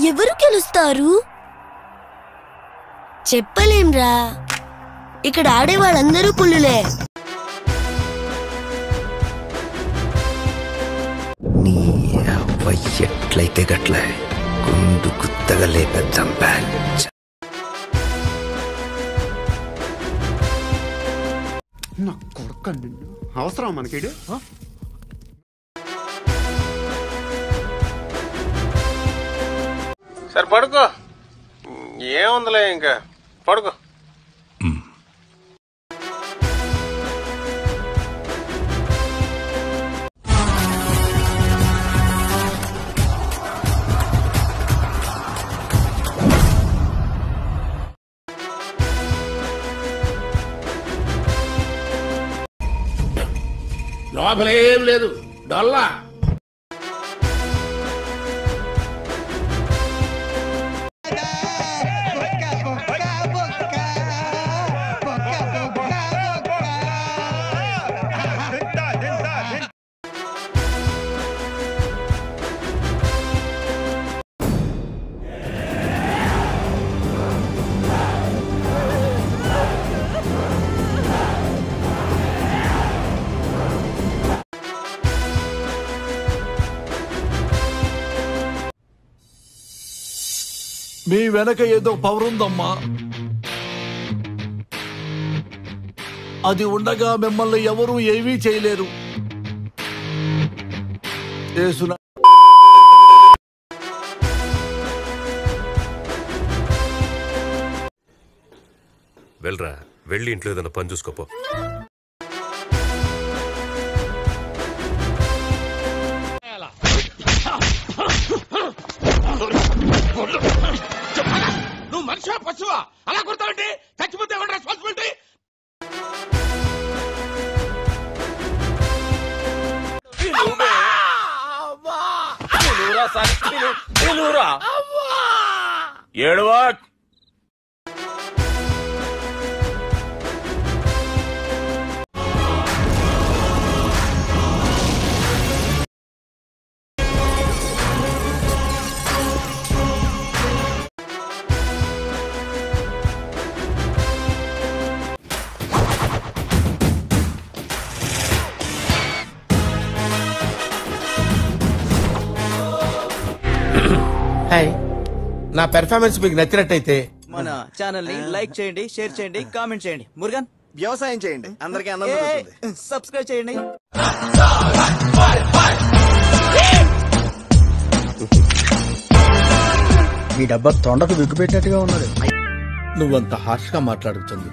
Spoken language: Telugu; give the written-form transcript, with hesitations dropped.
ఎవరు గెలుస్తారు చెప్పలేంరా. ఇక్కడ ఆడే వాళ్ళందరూ పుల్లులే. నీ ఎట్లయితే గట్లే గుండు గుత్తగా లేపేద్దాం బ్యాచ్. నా కొడుకండి అవసరం మనకి. సరే పడుకో, ఏముందిలే ఇంకా పడుకో. లోపలేం లేదు డొల్లా. మీ వెనక ఏదో పవర్ ఉందమ్మా. అది ఉండగా మిమ్మల్ని ఎవరూ ఏమీ చేయలేరు. వెళ్ళరా, వెళ్ళి ఇంట్లో ఏదైనా పని చూసుకోపో. నువ్వు మనిషా పశువా? అలా కొడతావంటే చచ్చిపోతే ఎవరి రెస్పాన్సిబిలిటీ? ఏడువా. హాయ్, నా పెర్ఫార్మెన్స్ మీకు నచ్చినట్టయితే మన ఛానల్ ని లైక్ చేయండి, షేర్ చేయండి, కామెంట్ చేయండి. మురుగన్ వ్యవసాయం చేయండి, అందరికీ ఆనందం. సబ్స్క్రైబ్ చేయండి. ఈ డబ్బా తొండకు విగ్గు పెట్టినట్టుగా ఉన్నది. నువ్వంత హార్ష్ గా మాట్లాడుతుంది